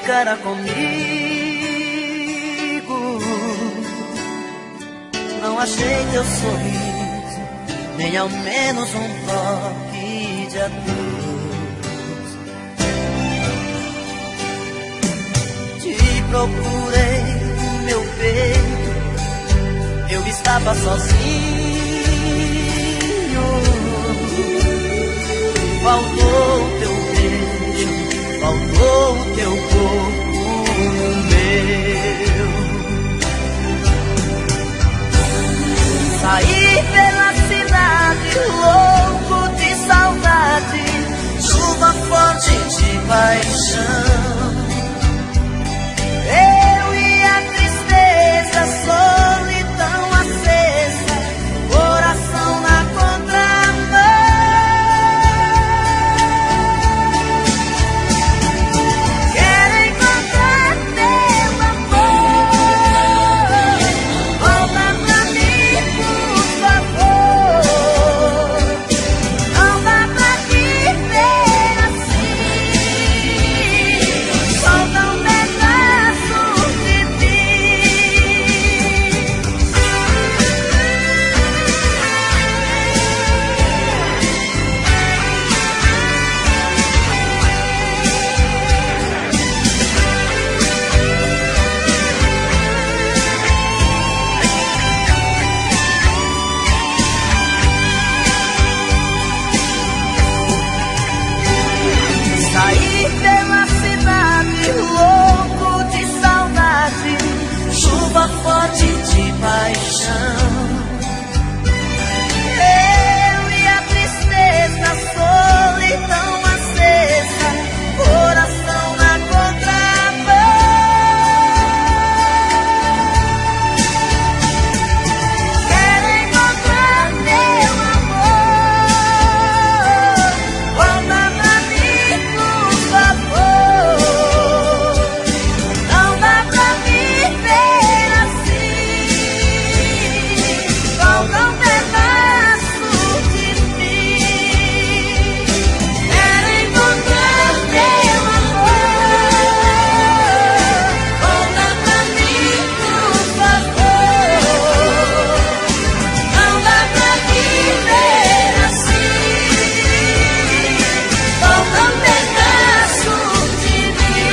cara comigo. Não achei teu sorriso, nem ao menos um toque de adeus. Te procurei no meu peito, eu estava sozinho. Faltou o teu beijo, faltou o teu corpo meu. Saí pela cidade, louco de saudade, chuva forte de paixão. Eu e a tristeza, solidão acesa, coração na contramão. Quero encontrar teu amor, volta pra mim, por favor. Não dá pra viver assim, solta um pedaço de mim. Saí pela cidade, louco de saudade, chuva forte de paixão. Eu e a tristeza, solidão acesa, coração na contramão. Quero encontrar teu amor, volta pra mim, por favor. Não dá pra viver assim, falta um pedaço de mim. Quero encontrar teu amor, volta pra mim, por favor. Não dá pra viver assim, falta um pedaço de mim.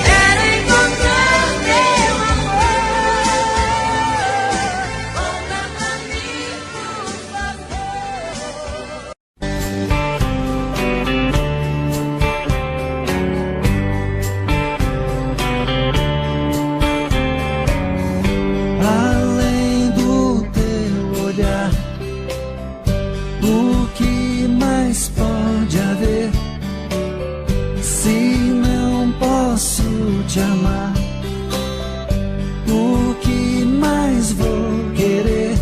Quero encontrar teu amor, volta pra mim, por favor. Além do teu olhar, o que mais pode haver? Se não posso te amar, o que mais vou querer?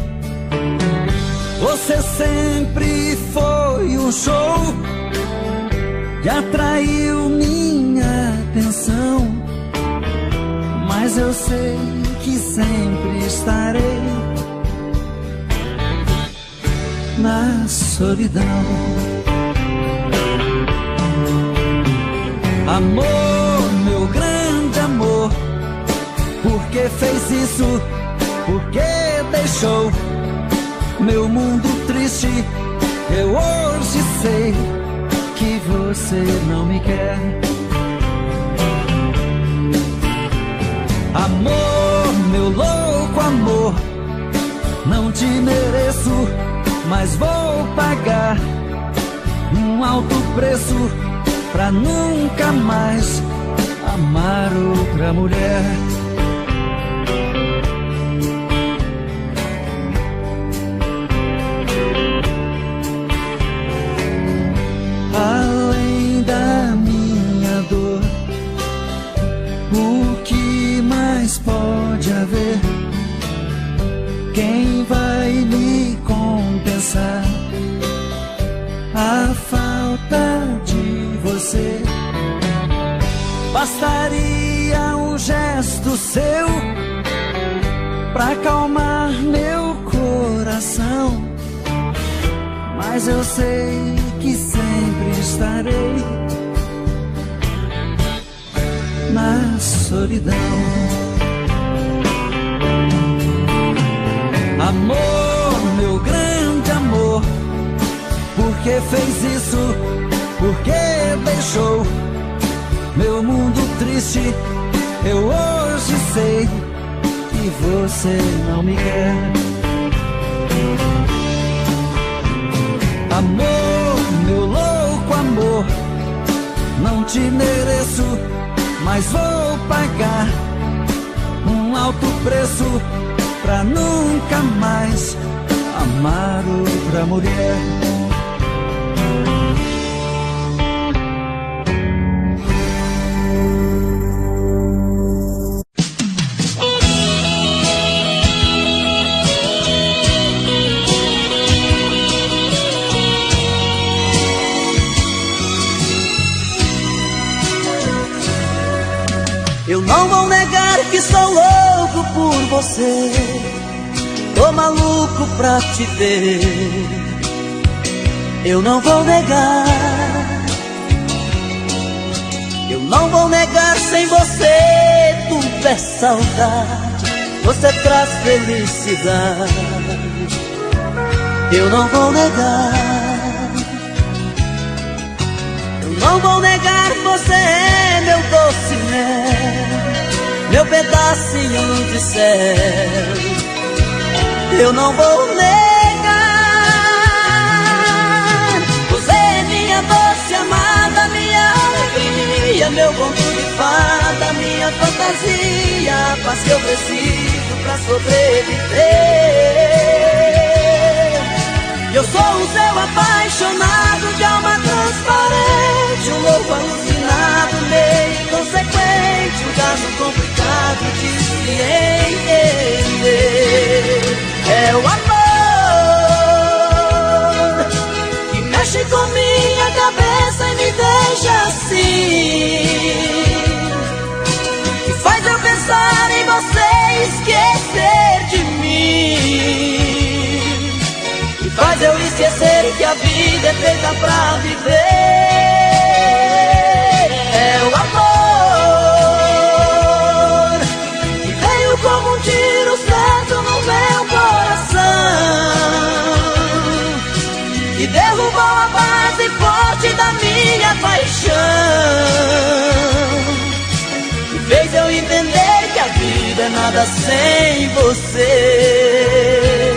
Você sempre foi um show que atraiu minha atenção, mas eu sei que sempre estarei na solidão. Amor, meu grande amor, por que fez isso? Por que deixou meu mundo triste? Eu hoje sei que você não me quer. Amor, meu louco amor, não te mereço, mas vou pagar um alto preço pra nunca mais amar outra mulher. Além da minha dor, o que mais pode haver? Quem vai me compensar a falta de você? Bastaria um gesto seu pra acalmar meu coração, mas eu sei que sempre estarei na solidão. Amor, meu grande amor, por que fez isso? Por que deixou meu mundo triste? Eu hoje sei que você não me quer. Amor, meu louco amor, não te mereço, mas vou pagar um alto preço pra nunca mais amar outra mulher. Eu não vou negar que sou louco por você, tô maluco pra te ver. Eu não vou negar, eu não vou negar, sem você tudo é saudade, você traz felicidade. Eu não vou negar, eu não vou negar, você é meu doce mel, meu pedacinho de céu. Eu não vou negar, você é minha doce amada, minha alegria, meu conto de fada, minha fantasia, a paz que eu preciso pra sobreviver. Eu sou o seu apaixonado, de alma transparente, um louco alucinado, meio inconsequente, um caso complicado de se entender. É o amor que mexe com minha cabeça e me deixa assim, que faz eu pensar em você e esquecer de mim, que faz eu esquecer que a vida é feita pra viver. É o amor que veio como um tiro certo no meu e derrubou a base forte da minha paixão, e fez eu entender que a vida é nada sem você.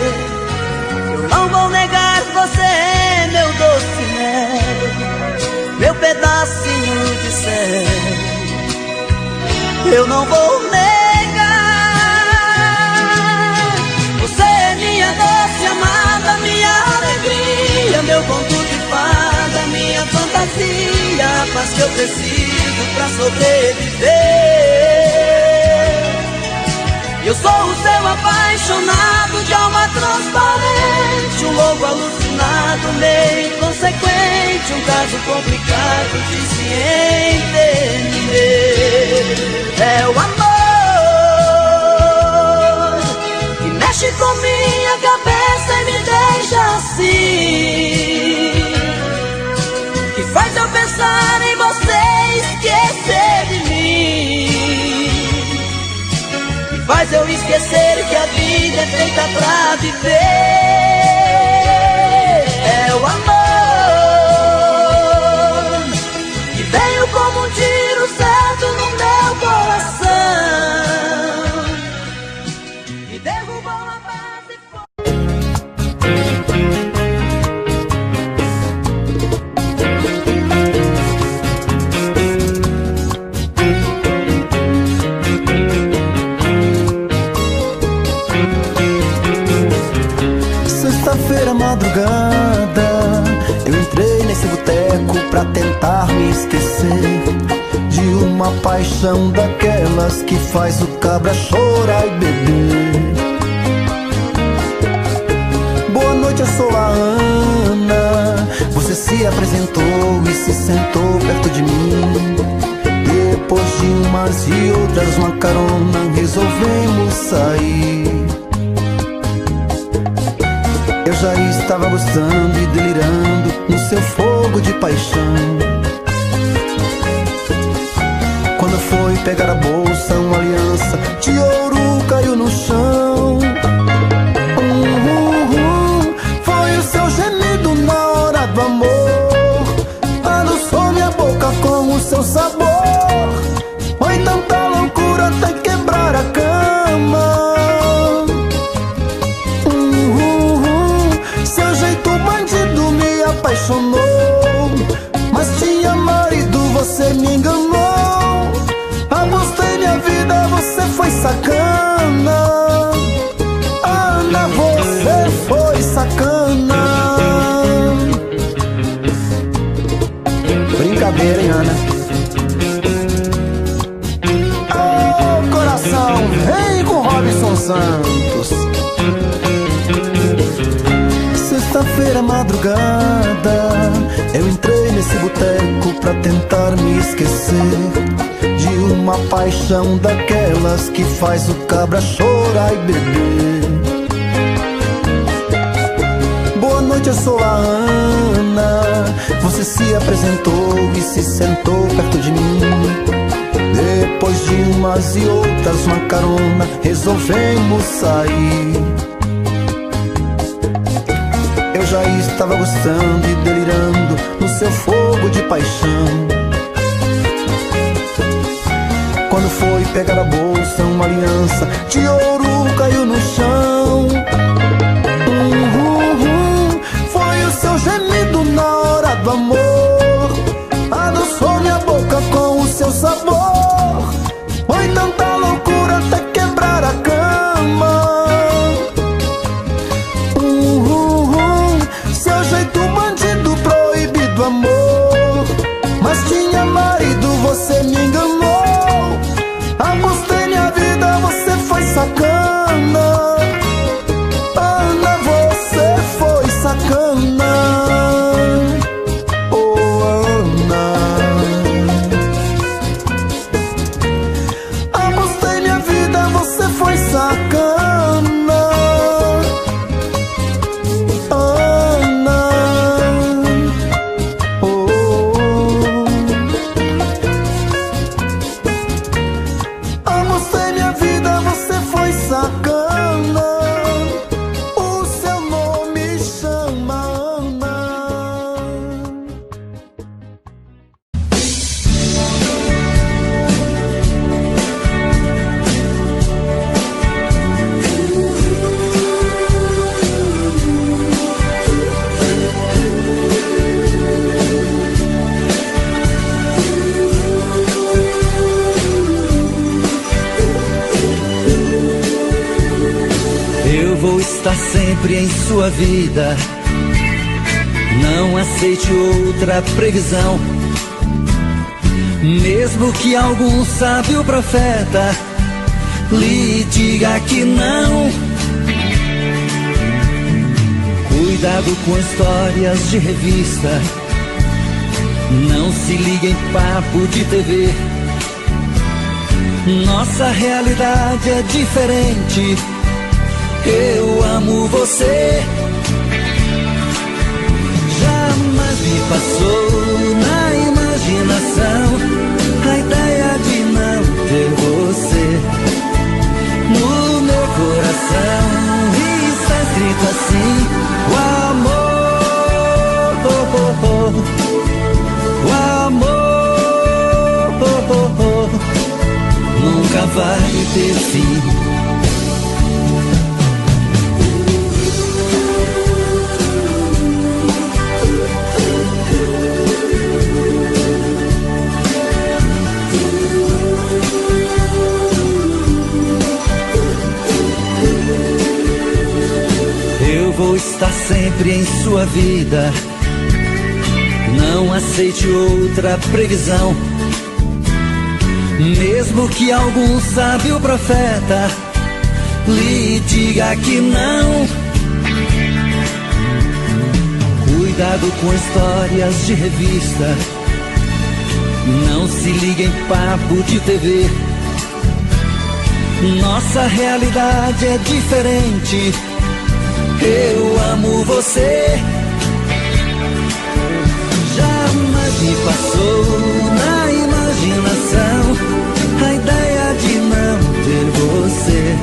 Eu não vou negar, você é meu doce mel, meu pedacinho de céu. Eu não vou negar, você é minha doce amada, minha alegria, meu conto de fada, minha fantasia, a paz que eu preciso pra sobreviver. Eu sou o seu apaixonado, de alma transparente, um louco alucinado, meio inconsequente, um caso complicado de se entender. É o amor que mexe com minha cabeça e me deixa assim, que faz eu pensar em você e esquecer de mim, que faz eu esquecer que a vida é feita pra viver. É o amor que veio como um tiro certo no meu coração e derrubou a base forte. Sexta-feira, madrugada, eu entrei nesse boteco pra tentar me esquecer de uma paixão daquelas que faz o cabra chorar e beber. Boa noite, eu sou a Ana. Você se apresentou e se sentou perto de mim. Depois de umas e outras uma carona, resolvemos sair. Eu já estava gostando e delirando no seu fogo de paixão, quando foi pegar a bolsa, uma aliança de ouro caiu no chão. Foi o seu gemido na hora do amor, adoçou minha boca com o seu sabor. Foi tanta loucura até quebrar a cama. Seu jeito bandido me apaixonou, mas tinha marido, você me enganou. Apostei minha vida, você foi sacana. Ana, você foi sacana. Brincadeira, hein, Ana? Oh, coração, vem com Robson Santos. Sexta-feira, madrugada, eu entrei nesse boteco pra tentar me esquecer de uma paixão daquelas que faz o cabra chorar e beber. Boa noite, eu sou a Ana. Você se apresentou e se sentou perto de mim. Depois de umas e outras, uma carona, resolvemos sair. Eu já estava gostando e delirando no seu fogo de paixão. Quando foi pegar a bolsa, uma aliança de ouro caiu no chão. Foi o seu gemido na hora do amor, adoçou minha boca com o seu sabor. Foi tanta loucura até quebrar a cama. Seu jeito bandido, proibido amor, mas tinha marido, você me enganou. Apostei minha vida, você foi sacana. Ana, você foi sacana. Oh, Ana. Apostei minha vida, você foi sacana. Ana. Apostei minha vida, você foi sacana. O seu nome chama Ana. Eu vou estar sempre em sua vida, não aceite outra previsão. Mesmo que algum sábio profeta lhe diga que não. Cuidado com histórias de revista, não se ligue em papo de TV. Nossa realidade é diferente. Eu amo você. Jamais me passou na imaginação a ideia de não ter você no meu coração. Está escrito assim: o amor, o amor nunca vai ter fim. Vou estar sempre em sua vida, não aceite outra previsão. Mesmo que algum sábio profeta lhe diga que não. Cuidado com histórias de revista, não se ligue em papo de TV. Nossa realidade é diferente. Eu amo você. Jamais me passou na imaginação você.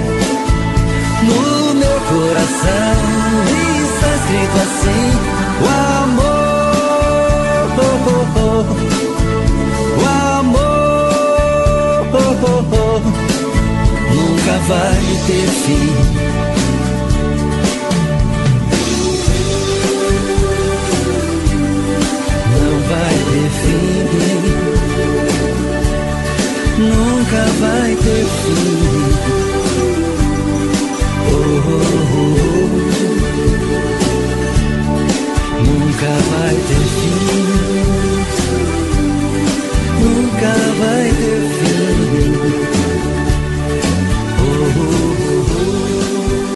No meu coração está escrito assim: o amor, o amor nunca vai ter fim.